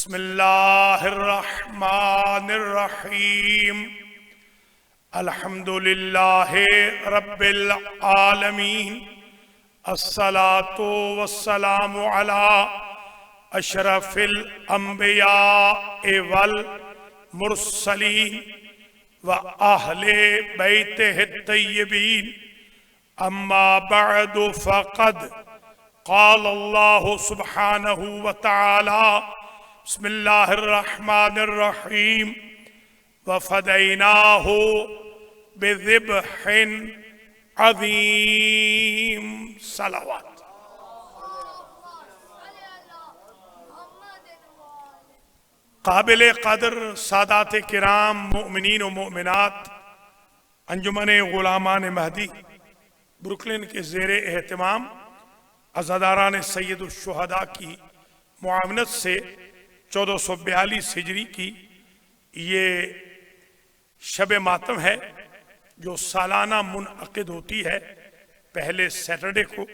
बिस्मिल्लाहिर्रहमानिर्रहीम अल्हम्दुलिल्लाहि रब्बिल आलमीन अस्सलातु वस्सलामु अला अशरफिल अंबिया वल मुरसलीन व अहले बैतिहि तय्यबीन अम्मा बअदु फ़क़द क़ाल अल्लाहु सुब्हानहु व तआला बिस्मिल्लाहिर्रहमानिर्रहीम व फ़दैनाहु बिज़िब्हिन अज़ीम। सलावत। काबिल क़द्र सादात किराम मोमिनीन व मोमिनात अंजुमन गुलामान महदी ब्रुकलिन के ज़ेरे एहतमाम अज़ादारान सैयदुल शुहदा की मुआवनत से 1442 हिजरी की ये शब मातम है जो सालाना मुनअक़िद होती है पहले सैटरडे को।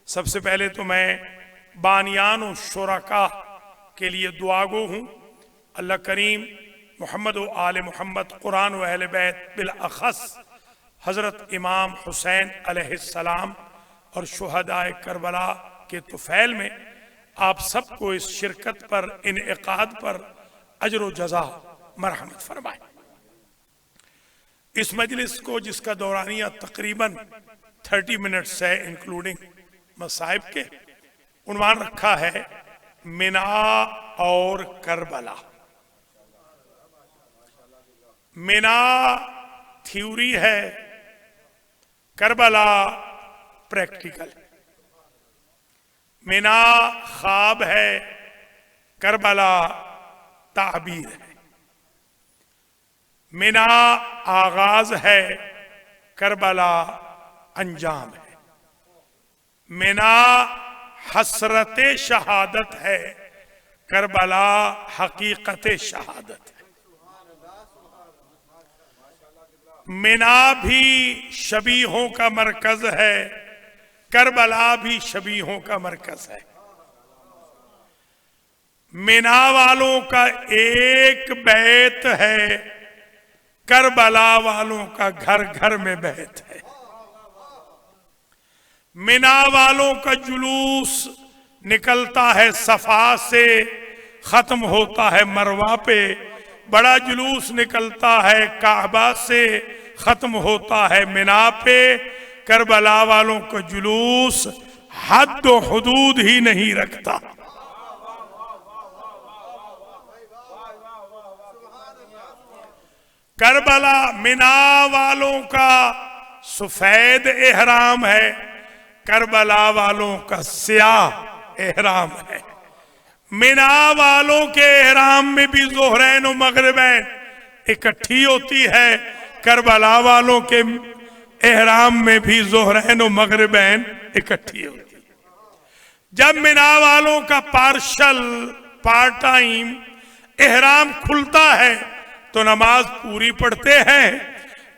सबसे पहले तो मैं बानियान व शुरका के लिए दुआगो हूँ। अल्लाह करीम मोहम्मद व आले मोहम्मद कुरान व अहले बैत बिलअख़स हज़रत इमाम हुसैन अलैहिस्सलाम और शुहदाए करबला के तुफ़ैल में आप सबको इस शिरकत पर इनेकाद पर अजर व जज़ा मरहमत फरमाए। इस मजलिस को जिसका दौरानिया तकरीबन 30 मिनट्स है इंक्लूडिंग मसाइब के, उन्वान रखा है मिना और करबला। मिना थ्योरी है, करबला प्रैक्टिकल है। मिना ख्वाब है, करबला ताबीर है। मिना आगाज है, करबला अंजाम है। मिना हसरत शहादत है, करबला हकीकत शहादत है। मिना भी शबीहों का मरकज है, करबला भी शबीहों का मरकज है। मिना वालों का एक बैत है, करबला वालों का घर घर में बैत है। मिना वालों का जुलूस निकलता है सफा से, खत्म होता है मरवा पे। बड़ा जुलूस निकलता है काबा से, खत्म होता है मिना पे। करबला वालों का जुलूस हद व हुदूद ही नहीं रखता। करबला मिना वालों का सफेद एहराम है, करबला वालों का स्याह एहराम है। मिना वालों के एहराम में भी ज़ोहरैन और मगरिबैन इकट्ठी होती है, करबला वालों के एहराम में भी ज़ोहरैन और मगरिबैन इकट्ठी होती है। जब मिना वालों का पार्ट टाइम एहराम खुलता है तो नमाज पूरी पढ़ते हैं।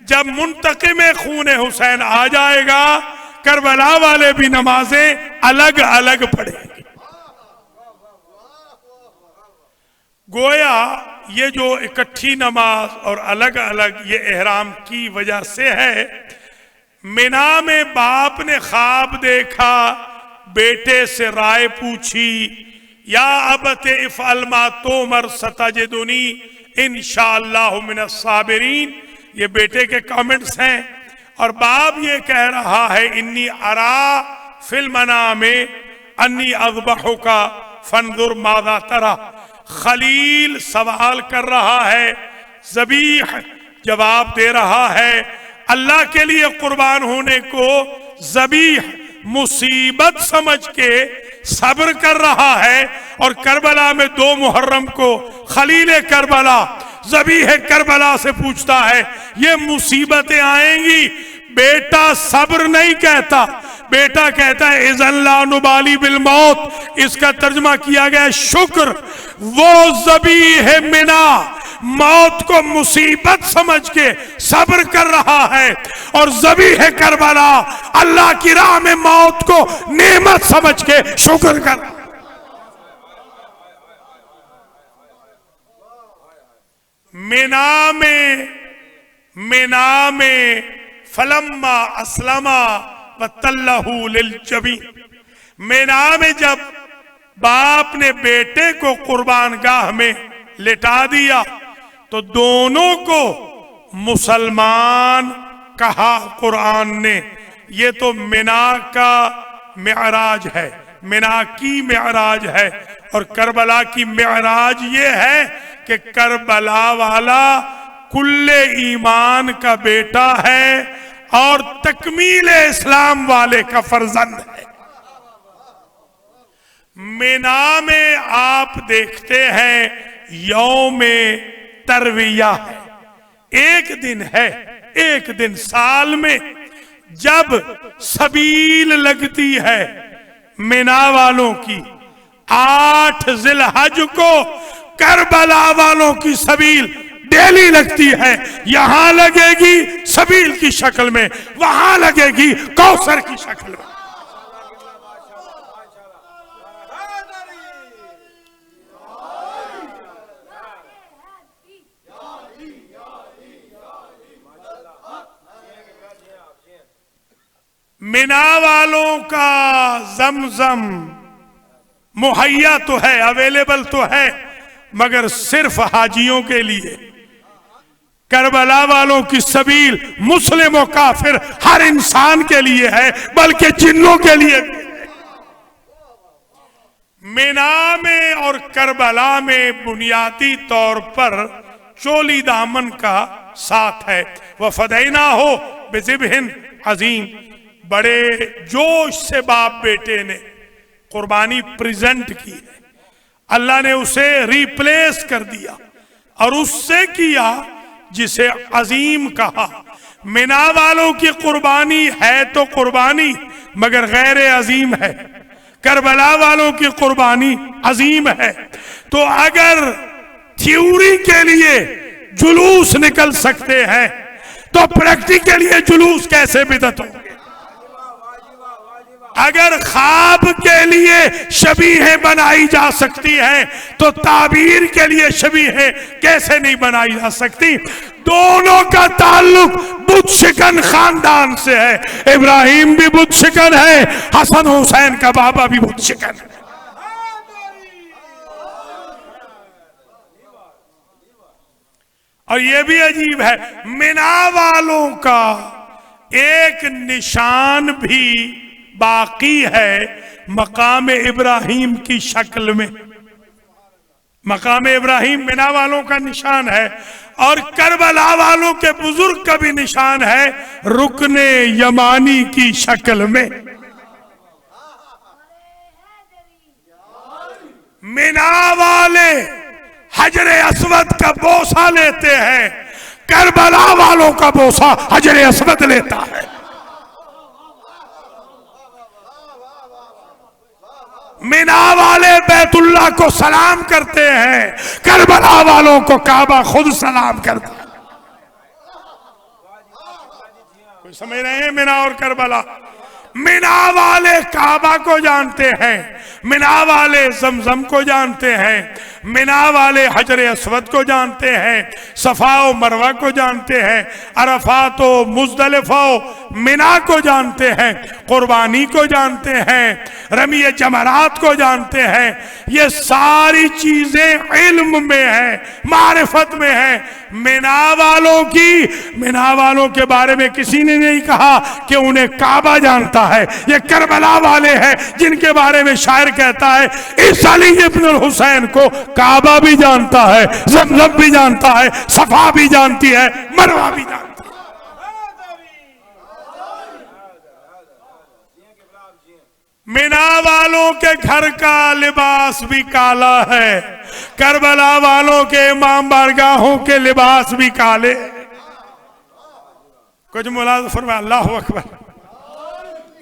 जब मुंतकिम खून हुसैन आ जाएगा, करबला वाले भी नमाजें अलग अलग पढ़ेंगे। गोया ये जो इकट्ठी नमाज और अलग अलग ये एहराम की वजह से है। मिना में बाप ने ख्वाब देखा, बेटे से राय पूछी, या अबते इफ़अल मा तुमर सतजिदुनी इंशाअल्लाहु मिनस साबिरीन। ये बेटे के कमेंट्स हैं। और बाप ये कह रहा है इन्नी अरा फिल मनामे अन्नी अज़बहुका फंजुर माज़ा तरा। खलील सवाल कर रहा है, ज़बीह जवाब दे रहा है। अल्लाह के लिए कुर्बान होने को ज़बीह मुसीबत समझ के सब्र कर रहा है। और करबला में 2 मुहर्रम को खलील करबला ज़बीह करबला से पूछता है ये मुसीबतें आएंगी। बेटा सब्र नहीं कहता, बेटा कहता है इज़ल्ला नुबाली बिल मौत। इसका तर्जुमा किया गया शुक्र। वो ज़बीह मिना मौत को मुसीबत समझ के सब्र कर रहा है, और ज़बीह करबला अल्लाह की राह में मौत को नेमत समझ के शुक्र कर। मिना में फलम्मा अस्लमा व तल्लहू लिल जबीन। मिना में जब बाप ने बेटे को कुर्बान गाह में लिटा दिया तो दोनों को मुसलमान कहा कुरान ने। ये तो मिना का मेराज है, मिना की मेराज है। और करबला की मेराज ये है कि करबला वाला कुल्ले ईमान का बेटा है और तकमीले इस्लाम वाले का फर्जंद है। मिना में आप देखते हैं यौमे तरविया है, एक दिन है, एक दिन साल में जब सबील लगती है मिना वालों की। 8 जिलहज को करबला वालों की सबील डेली लगती है। यहां लगेगी सबील की शक्ल में, वहां लगेगी कौसर की शक्ल में। मिना वालों का जमजम मुहैया तो है, अवेलेबल तो है, मगर सिर्फ हाजियों के लिए। करबला वालों की सबील मुस्लिम और काफिर हर इंसान के लिए है, बल्कि जिन्नों के लिए भी है। मिना में और करबला में बुनियादी तौर पर चोली दामन का साथ है। वह फदैना हो बिज़िब्हिन अजीम, बड़े जोश से बाप बेटे ने कुर्बानी प्रेजेंट की है। अल्लाह ने उसे रिप्लेस कर दिया और उससे किया जिसे अजीम कहा। मिना वालों की कुर्बानी है तो कुर्बानी, मगर गैर अजीम है। करबला वालों की कुर्बानी अजीम है। तो अगर थ्योरी के लिए जुलूस निकल सकते हैं तो प्रैक्टिकली जुलूस कैसे बिदअत हो? अगर ख्वाब के लिए शबीहें बनाई जा सकती हैं तो ताबीर के लिए शबीहें कैसे नहीं बनाई जा सकती? दोनों का ताल्लुक बुत शिकन खानदान से है। इब्राहिम भी बुत शिकन है, हसन हुसैन का बाबा भी बुत शिकन है। और यह भी अजीब है, मिना वालों का एक निशान भी बाकी है मकाम इब्राहिम की शक्ल में। मकाम इब्राहिम मिना वालों का निशान है और करबला वालों के बुजुर्ग का भी निशान है रुकने यमानी की शक्ल में। मिना वाले हजरे अस्वद का बोसा लेते हैं, करबला वालों का बोसा हजरे अस्वद लेता है। मिना वाले बैतुल्लाह को सलाम करते हैं, करबला वालों को काबा खुद सलाम करता है। कोई समझ रहे हैं? मिना और करबला। मिना वाले काबा को जानते हैं, मिना वाले जमजम को जानते हैं, मिना वाले हजर अस्वद को जानते हैं, सफा व मरवा को जानते हैं, अरफात व मुज़दलिफा व मिना को जानते हैं, कुर्बानी को जानते हैं, रमी जमरात को जानते हैं। ये सारी चीजें इल्म में है, मारिफत में है। मिना वालों के बारे में किसी ने नहीं कहा कि उन्हें काबा जानता है। ये करबला वाले हैं जिनके बारे में शायर कहता है इस अली इब्न हुसैन को काबा भी जानता है, ज़मज़म भी जानता है, सफा भी जानती है, मरवा भी जानती है। मिना वालों के घर का लिबास भी काला है, करबला वालों के इमाम बारगाहों के लिबास भी काले। कुछ मुलाज़ फरमाया अल्लाहु अकबर।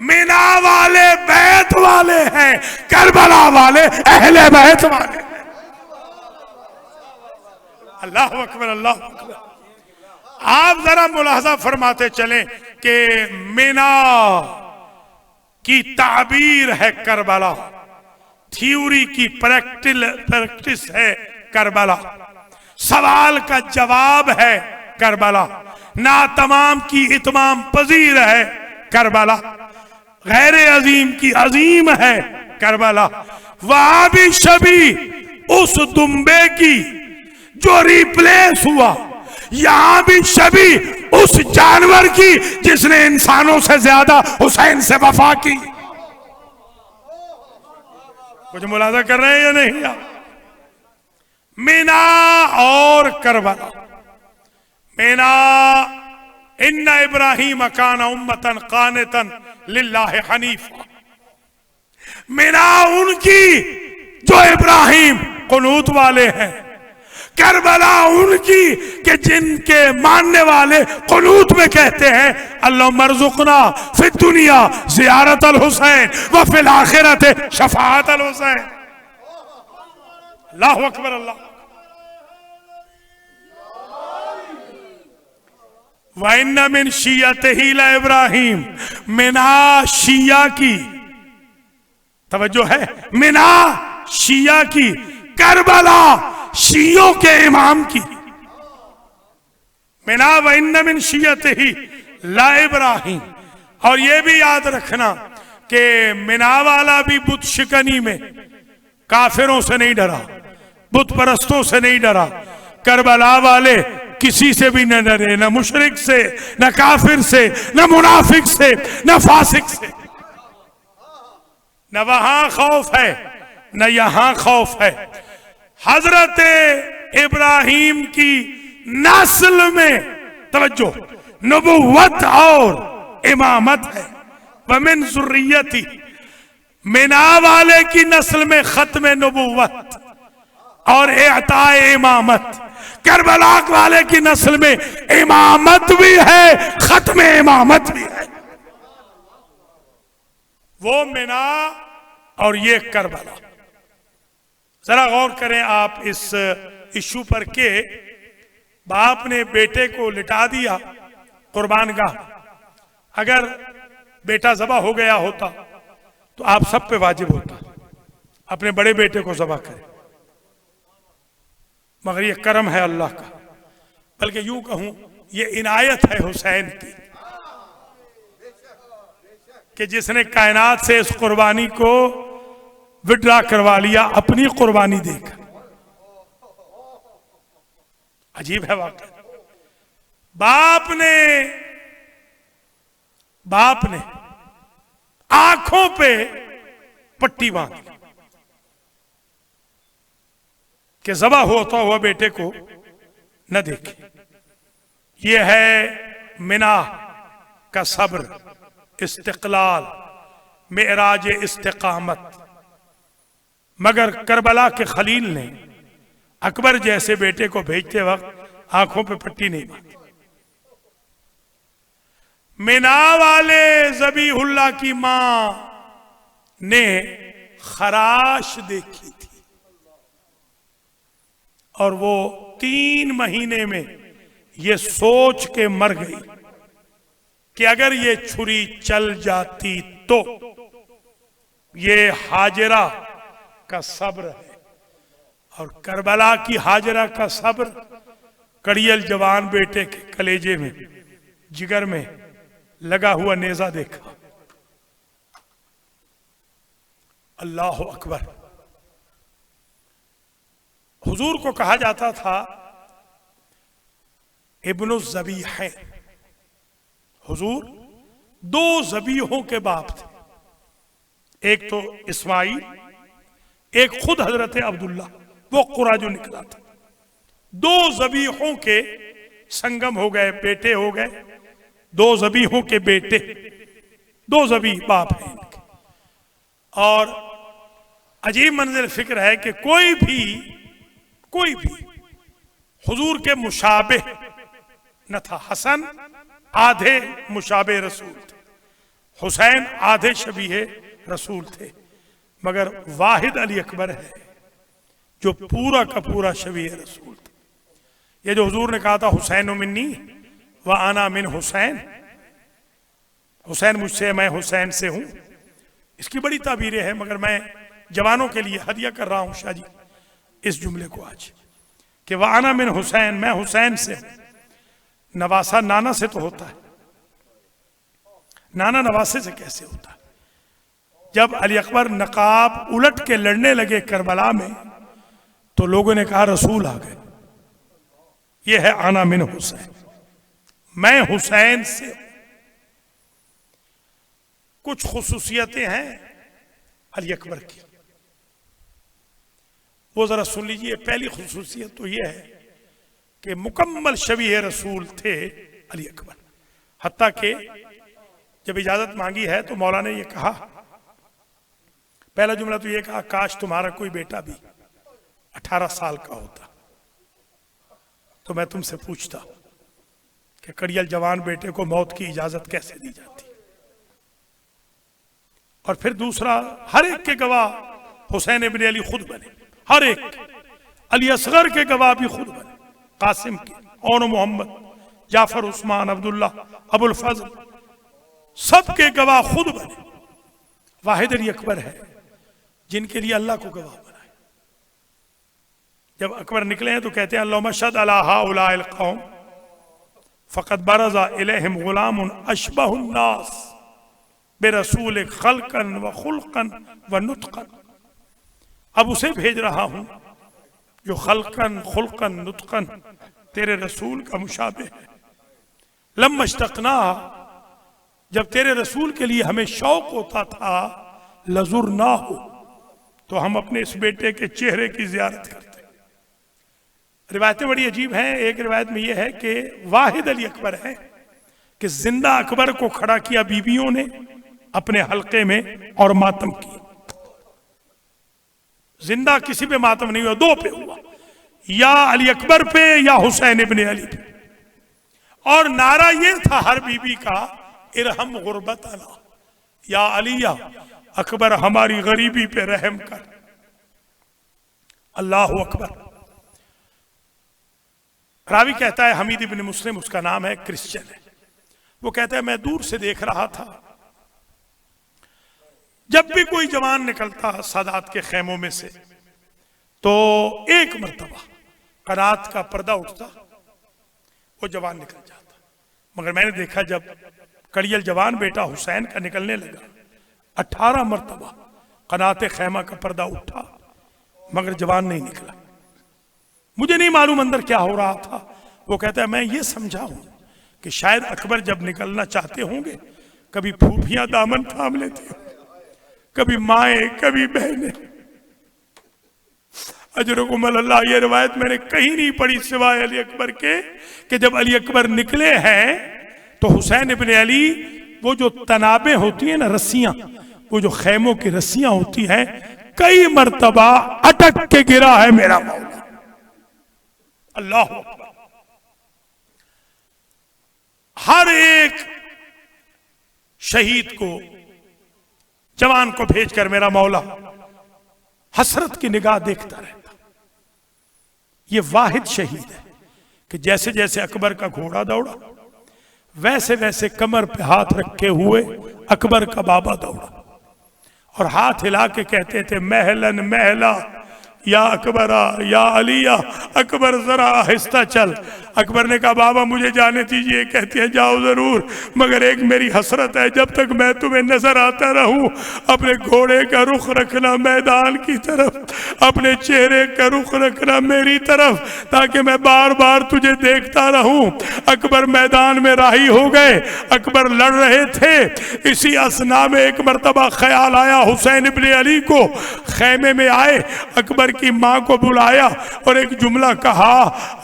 मिना वाले बैत वाले हैं, करबला वाले अहले बैत वाले। अल्लाहु अकबर, अल्लाहु अकबर। आप जरा मुलाहजा फरमाते चलें कि मिना की ताबीर है करबला, थ्योरी की प्रैक्टिस है करबला। सवाल का जवाब है करबला, ना तमाम की इतमाम पजीर है करबला, गैर अजीम की अजीम है करबला। वहां भी शबी उस दुम्बे की जो रिप्लेस हुआ, यहां भी शबी उस जानवर की जिसने इंसानों से ज्यादा हुसैन से वफा की। कुछ मुलाजा कर रहे हैं या नहीं आप? मिना और करबला। मिना इन्ना इब्राहीम काना उम्मतन कानितन लिल्लाहि हनीफा। मिना उनकी जो इब्राहिम कुनूत वाले हैं, करबला उनकी कि जिनके मानने वाले कुनूत में कहते हैं अल्लाह मरजुकना फिद दुनिया जियारत अल हुसैन व फिल आखिरत शफाअत अल हुसैन। अल्लाहु अकबर अल्लाह। वइन्ना मिन शियतिही ला इब्राहिम, मिना शिया की तवज्जो है, मिना शिया की, करबला शियों के इमाम की। मिना वइन्ना मिन शियतिही ला इब्राहिम। और यह भी याद रखना कि मिना वाला भी बुत शिकनी में काफिरों से नहीं डरा, बुत परस्तों से नहीं डरा। करबला वाले किसी से भी न डरे, न मुशरिक से, न काफिर से, न मुनाफिक से, न फासिक से। न वहां खौफ है न यहां खौफ है। हजरत इब्राहिम की नस्ल में तवज्जो नबुव्वत और इमामत है। वमिन ज़ुर्रियती, मिना वाले की नस्ल में खत्म नबुव्वत और एताए इमामत, करबला वाले की नस्ल में इमामत भी है, खत्म इमामत भी है। वो मिना और ये करबला। जरा गौर करें आप इस इशू पर के बाप ने बेटे को लिटा दिया कुर्बानगाह। अगर बेटा ज़बा हो गया होता तो आप सब पे वाजिब होता अपने बड़े बेटे को ज़बा करें, मगर ये करम है अल्लाह का, बल्कि यूं कहूं ये इनायत है हुसैन की कि जिसने कायनात से इस कुर्बानी को विड्रा करवा लिया अपनी कुर्बानी देकर। अजीब है वाकई। बाप ने आंखों पे पट्टी बांधी कि ज़बा होता हुआ बेटे को न देखे। यह है मिना का सब्र, इस्तिक़लाल, मेराज इस्तिक़ामत। मगर करबला के खलील ने अकबर जैसे बेटे को भेजते वक्त आंखों पे पट्टी नहीं बांधी। मिना वाले ज़बीहुल्लाह की मां ने खराश देखी थी और वो 3 महीने में ये सोच के मर गई कि अगर ये छुरी चल जाती तो। ये हाजरा का सब्र है और करबला की हाजरा का सब्र कड़ियल जवान बेटे के कलेजे में, जिगर में लगा हुआ नेजा देखा। अल्लाह अकबर। हुजूर को कहा जाता था इब्नु ज़बीहैन। हुजूर 2 ज़बीहों के बाप थे, एक तो इस्माइल, एक खुद हजरत अब्दुल्ला, वो कुरा जो निकला था। 2 ज़बीहों के संगम हो गए, बेटे हो गए, 2 ज़बीहों के बेटे, 2 ज़बी बाप हैं इनके। और अजीब मंजिल फिक्र है कि कोई भी हुजूर के मुशाबे न था। हसन आधे मुशाबे रसूल थे, हुसैन आधे शबीहे रसूल थे, मगर वाहिद अली अकबर है जो पूरा का पूरा शबीह रसूल था। ये जो हुजूर ने कहा था हुसैन मिन्नी व आना मिन हुसैन, हुसैन मुझसे मैं हुसैन से हूं, इसकी बड़ी ताबीरें हैं, मगर मैं जवानों के लिए हदिया कर रहा हूं शाह जी इस जुमले को आज कि वह आना मिन हुसैन, मैं हुसैन से। नवासा नाना से तो होता है, नाना नवासे से कैसे होता है? जब अली अकबर नकाब उलट के लड़ने लगे करबला में, तो लोगों ने कहा रसूल आ गए। यह है आना मिन हुसैन, मैं हुसैन से। कुछ खुसूसियतें हैं अली अकबर की, वो जरा सुन लीजिए। पहली खुसूसियत तो यह है कि मुकम्मल शबीह रसूल थे अली अकबर। हत्ता के जब इजाजत मांगी है तो मौला ने यह कहा, पहला जुमला तो यह कहा, काश तुम्हारा कोई बेटा भी 18 साल का होता तो मैं तुमसे पूछता कि कड़ियल जवान बेटे को मौत की इजाजत कैसे दी जाती। और फिर दूसरा, हर एक के गवाह हुसैन इब्न अली खुद बने, हर एक। अली असगर के गवाह भी खुद बने, कासिम के, और मोहम्मद, जाफर, उस्मान, अब्दुल्ला, अबुल फजल, सबके गवाह खुद बने। वाहिद अली अकबर है जिनके लिए अल्लाह को गवाह बनाए। जब अकबर निकले हैं तो कहते हैं अल्लाहुम्मा शद अला हाउलाइल कौम फ़क़द बरज़ा इलैहिम गुलामुन अशबहुन नास बेरसूल खल्कन व खुल्कन व नुत्कन। अब उसे भेज रहा हूं जो खल्कन, खुल्कन, नुत्कन तेरे रसूल का मुशाबे है। लम्मा इश्तक़ना, जब तेरे रसूल के लिए हमें शौक होता था, लजुर ना हो, तो हम अपने इस बेटे के चेहरे की जियारत करते। रिवायतें बड़ी अजीब हैं। एक रिवायत में यह है कि वाहिद अली अकबर है कि जिंदा अकबर को खड़ा किया बीबियों ने अपने हल्के में और मातम की। जिंदा किसी पे मातम नहीं हुआ, दो पे हुआ, या अली अकबर पे या हुसैन इब्न अली पे। और नारा यह था हर बीबी का, इरहम गुरबतना या अलिया, अकबर हमारी गरीबी पे रहम कर। अल्लाह अकबर। रावी कहता है, हमीद इब्न मुस्लिम उसका नाम है, क्रिश्चियन है। वो कहता है मैं दूर से देख रहा था, जब भी कोई जवान निकलता सादात के खेमों में से तो एक मर्तबा कनात का पर्दा उठता, वो जवान निकल जाता। मगर मैंने देखा जब कड़ियल जवान बेटा हुसैन का निकलने लगा, 18 मर्तबा कनात खैमा का पर्दा उठा मगर जवान नहीं निकला। मुझे नहीं मालूम अंदर क्या हो रहा था। वो कहता है मैं ये समझा हूं कि शायद अकबर जब निकलना चाहते होंगे, कभी फूफियां दामन थाम लेती हो, कभी माएं, कभी बहनें। अजरुकुमुल्लाह, ये रिवायत मैंने कहीं नहीं पढ़ी सिवाय अली अकबर के, कि जब अली अकबर निकले हैं तो हुसैन इब्न अली, वो जो तनाबें होती हैं ना, रस्सियां, वो जो खैमों की रस्सियां होती हैं, कई मर्तबा अटक के गिरा है मेरा मौला। अल्लाह अकबर। हर एक शहीद को, जवान को भेजकर मेरा मौला हसरत की निगाह देखता रहता। ये वाहिद शहीद है कि जैसे जैसे अकबर का घोड़ा दौड़ा, वैसे वैसे कमर पे हाथ रखे हुए अकबर का बाबा दौड़ा और हाथ हिला के कहते थे महलन महला या अकबरा या अलिया, अकबर जरा आहिस्ता चल। अकबर ने कहा बाबा मुझे जाने दीजिए। कहती है जाओ जरूर, मगर एक मेरी हसरत है, जब तक मैं तुम्हें नजर आता रहूं, अपने घोड़े का रुख रखना मैदान की तरफ, अपने चेहरे का रुख रखना मेरी तरफ, ताकि मैं बार बार तुझे देखता रहूं। अकबर मैदान में राही हो गए, अकबर लड़ रहे थे। इसी असना में एक मर्तबा ख्याल आया हुसैन इब्न अली को। खैमे में आए, अकबर की माँ को बुलाया और एक जुमला कहा,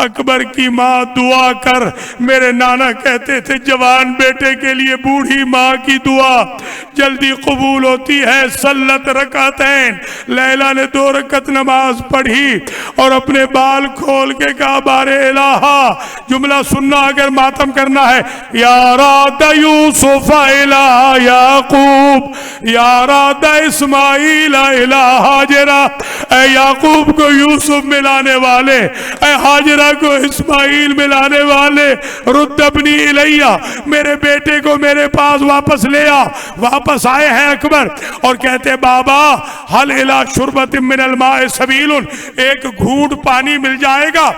अकबर की माँ दुआ कर। मेरे नाना कहते थे जवान बेटे के लिए बूढ़ी माँ की दुआ जल्दी कबूल होती है। सल्लत रकातैन, लैला ने 2 रकत नमाज पढ़ी और अपने बाल खोल के कहा बारे इलाहा, जुमला सुनना अगर मातम करना है, यारादा यूसुफ इला याकूब, यारादा इस्माइल इला हाजरा, ऐ याकूब याकूब को यूसुफ मिलाने वाले, ऐ हाजरा को इस्माइल मिलाने वाले, रुद्दबनी इलैया, मेरे बेटे को मेरे पास वापस ले आ। वापस आए हैं अकबर और कहते बाबा हल इला शुरबत मिनल माए सबीलुन, एक घूंट पानी मिल जाएगा।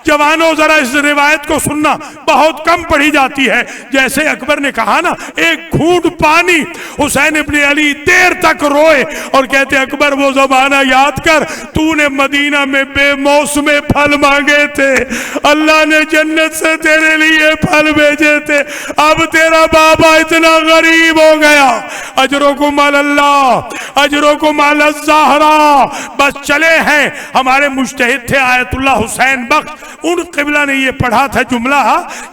जवानों जरा इस रिवायत को सुनना, बहुत कम पढ़ी जाती है। जैसे अकबर ने कहा ना एक घूंट पानी, हुसैन इब्ने अली देर तक रोए और कहते अकबर वो जमाना याद कर, तूने मदीना में बेमौसमे फल मांगे थे, अल्लाह ने जन्नत से तेरे लिए फल भेजे थे, अब तेरा बाबा इतना गरीब हो गया। अजरुकुम अल्लाह अजरुकुम अल ज़हरा, बस चले हैं। हमारे मुज्तहिद थे आयतुल्लाह हुसैन बख्श, उन किबला ने ये पढ़ा था जुमला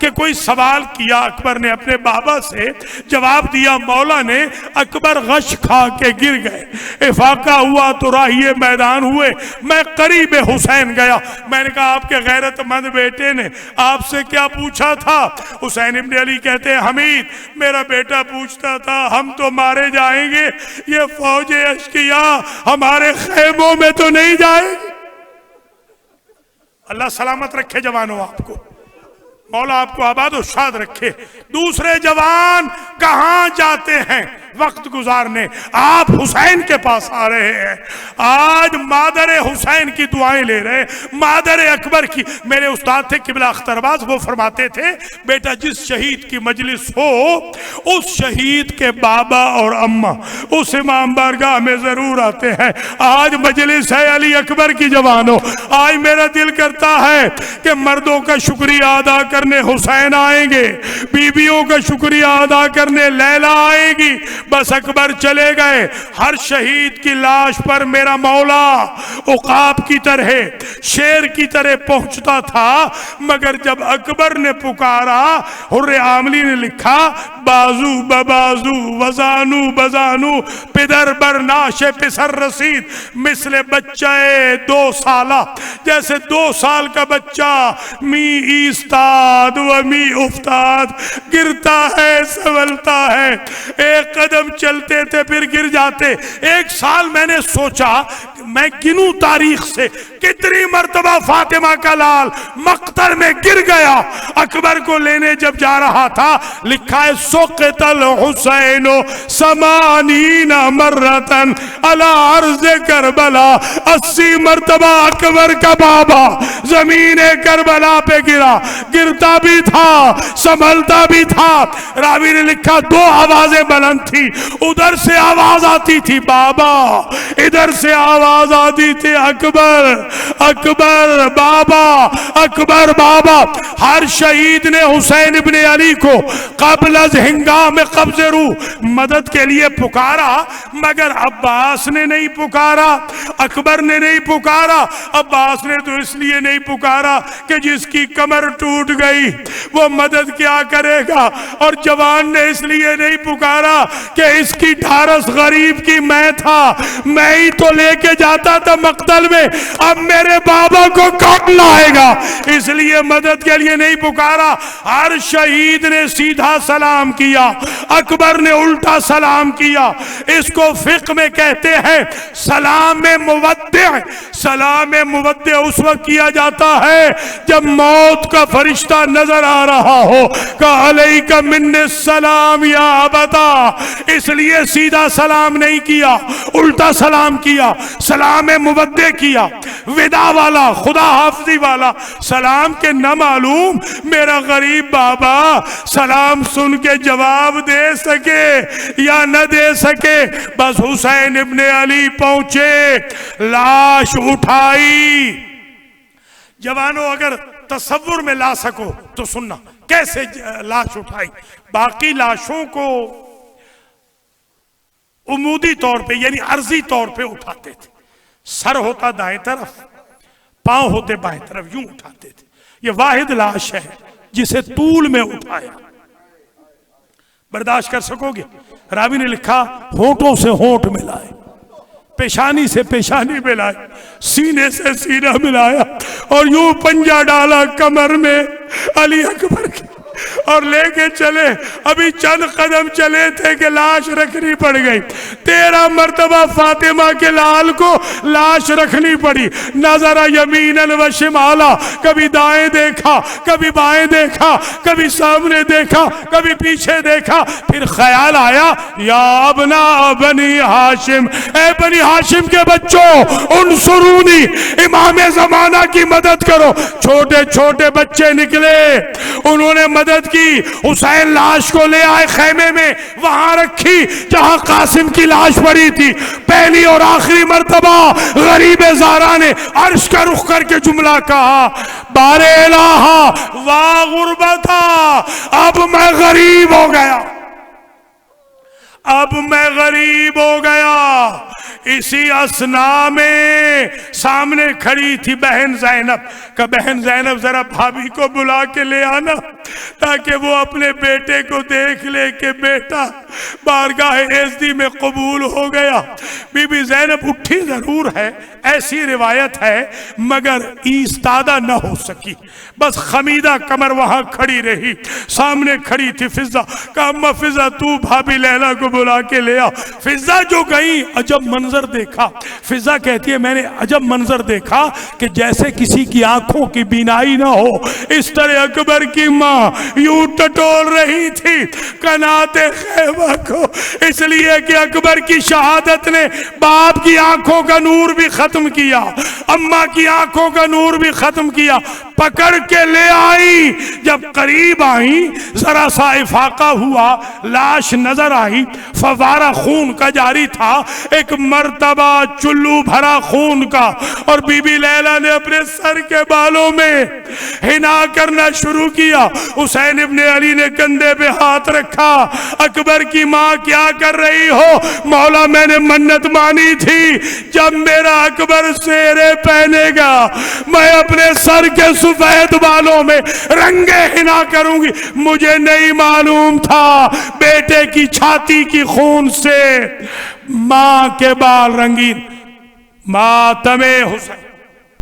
कि कोई सवाल किया अकबर ने अपने बाबा से, जवाब दिया मौला ने, अकबर गश खा के गिर गए। इफाका हुआ तो राहिए मैदान हुए, मैं करीब हुसैन गया। मैंने कहा आपके गैरतमंद बेटे ने आपसे क्या पूछा था? हुसैन इब्ने अली कहते हैं हमीद मेरा बेटा पूछता था हम तो मारे जाएंगे, ये फौजे अश्किया हमारे खेमों में तो नहीं जाएगी। अल्लाह सलामत रखे जवानों आपको, मौला आपको आबाद और शाद रखे। दूसरे जवान कहां जाते हैं वक्त गुजारने, आप हुसैन के पास आ रहे हैं। आज मादर हुसैन की दुआएं ले रहे, मादर अकबर की। मेरे उस्ताद थे किबला अख्तरबाज, वो फरमाते थे बेटा जिस शहीद की मजलिस हो उस शहीद के बाबा और अम्मा उस इमाम बारगाह में जरूर आते हैं। आज मजलिस है अली अकबर की जवानों, आज मेरा दिल करता है कि मर्दों का शुक्रिया अदा करने हुसैन आएंगे, बीबियों का शुक्रिया अदा करने लैला आएगी। बस अकबर चले गए, हर शहीद की लाश पर मेरा मौला उकाब की तरह शेर की तरह पहुंचता था। मगर जब अकबर ने पुकारा, हुर्रे आमली ने लिखा बाजू बबाजू वजानू बजानू पिदर बरनाशे पिसर रसीद, मिसले बच्चे 2 साला, जैसे 2 साल का बच्चा मी ईस्ताद व मी उफ्ताद, गिरता है संभलता है। एक कदम चलते थे फिर गिर जाते। 1 साल मैंने सोचा मैं गिनूं तारीख से कितनी मर्तबा फातिमा का लाल मक्तल में गिर गया। अकबर को लेने जब जा रहा था लिखा है सुक़तल हुसैनो समानीना मर्रतन अला अर्ज़ करबला, 80 मर्तबा अकबर का बाबा जमीने करबला पे गिरा, गिरता भी था संभलता भी था। रावी ने लिखा 2 आवाजें बुलंद थी, उधर से आवाज आती थी बाबा, इधर से आवाज आती थी अकबर अकबर बाबा अकबर बाबा। हर शहीद ने हुसैन इब्ने अली को क़ब्ल अज़ हिंगाम क़ब्ज़ रूह मदद के लिए पुकारा, मगर अब्बास ने नहीं पुकारा, अकबर ने नहीं पुकारा। अब्बास ने तो इसलिए नहीं पुकारा कि जिसकी कमर टूट गई वो मदद क्या करेगा, और जवान ने इसलिए नहीं पुकारा कि इसकी ढारस गरीब की मैं था, मैं ही तो लेके जाता था मक्तल में, अब मेरे बाबा को कौन लाएगा, इसलिए मदद के लिए नहीं पुकारा। हर शहीद ने सीधा सलाम किया, अकबर ने उल्टा सलाम किया। इसको फिक्र में कहते हैं सलाम मुवद्दे। सलाम मुवद्दे उस वक्त किया जाता है जब मौत का फरिश्ता नजर आ रहा हो, का अलैका मिन्नी सलाम या अबता, इसलिए सीधा सलाम नहीं किया, उल्टा सलाम किया, सलाम मुवद्दे किया, विदा वाला खुदा हाफिजी वाला सलाम के न मालूम मेरा गरीब बाबा सलाम सुन के जवाब दे सके या न दे सके। बस हुसैन इब्ने अली पहुंचे, लाश उठाई। जवानों अगर तसव्वुर में ला सको तो सुनना कैसे लाश उठाई। बाकी लाशों को उमूदी तौर पे यानी अर्जी तौर पे उठाते थे, सर होता दाएं तरफ, पांव होते बाएं तरफ, यूं उठाते थे। ये वाहिद लाश है जिसे तूल में उठाया। बर्दाश्त कर सकोगे? रावी ने लिखा होठों से होठ मिलाए, पेशानी से पेशानी मिलाए, सीने से सीना मिलाया और यूं पंजा डाला कमर में अली अकबर की और लेके चले। अभी चंद कदम चले थे कि लाश रखनी पड़ गई। 13 मरतबा फातिमा के लाल को लाश रखनी पड़ी। नजरा यमीनन व शिमाला, कभी दाएं देखा, कभी बाएं देखा, कभी सामने देखा, कभी पीछे देखा। फिर ख्याल आया, या अबना बनी हाशिम, ए बनी हाशिम के बच्चों, उनसुरूनी, इमाम जमाना की मदद करो। छोटे छोटे बच्चे निकले, उन्होंने मदद की। हुसैन लाश को ले आए खेमे में, वहां रखी जहां कासिम की लाश पड़ी थी। पहली और आखिरी मर्तबा गरीब ज़ारा ने अर्श का रुख करके जुमला कहा, बारे इलाहा वा गुरबता, अब मैं गरीब हो गया, अब मैं गरीब हो गया। इसी असना में सामने खड़ी थी बहन ज़ैनब का, बहन ज़ैनब जरा भाभी को बुला के ले आना ताकि वो अपने बेटे को देख ले कि बेटा बारगाह एज़दी में कबूल हो गया। बीबी ज़ैनब उठी जरूर है, ऐसी रिवायत है, मगर ईस्तादा न हो सकी, बस खमीदा कमर वहां खड़ी रही। सामने खड़ी थी फिजा का, अम्मा फिजा तू भाभी लैला को बुला के ले आ। फिजा जो गई, अजब मंजर देखा। फिजा कहती है मैंने अजब मंजर देखा कि जैसे किसी की आंखों की बीनाई ना हो, इस तरह अकबर की माँ यूं टटोल रही थी कनाते खैबा को, इसलिए कि अकबर की शहादत ने बाप की आंखों का नूर भी खत्म किया, अम्मा की आंखों का नूर भी खत्म किया। पकड़ के ले आई, जब करीब आई जरा सा इफाका हुआ, लाश नजर आई, फवारा खून का जारी था, एक मर्तबा चुल्लू भरा खून का, और बीबी लैला ने अपने सर के बालों में हिना करना शुरू किया। हुसैन इब्ने अली ने कंधे पे हाथ रखा, अकबर की माँ क्या कर रही हो? मौला मैंने मन्नत मानी थी जब मेरा अकबर सेरे पहनेगा मैं अपने सर के सफेद बालों में रंगे हिना करूंगी। मुझे नहीं मालूम था बेटे की छाती की खून से मां के बाल रंगीन। मातमे हुसैन।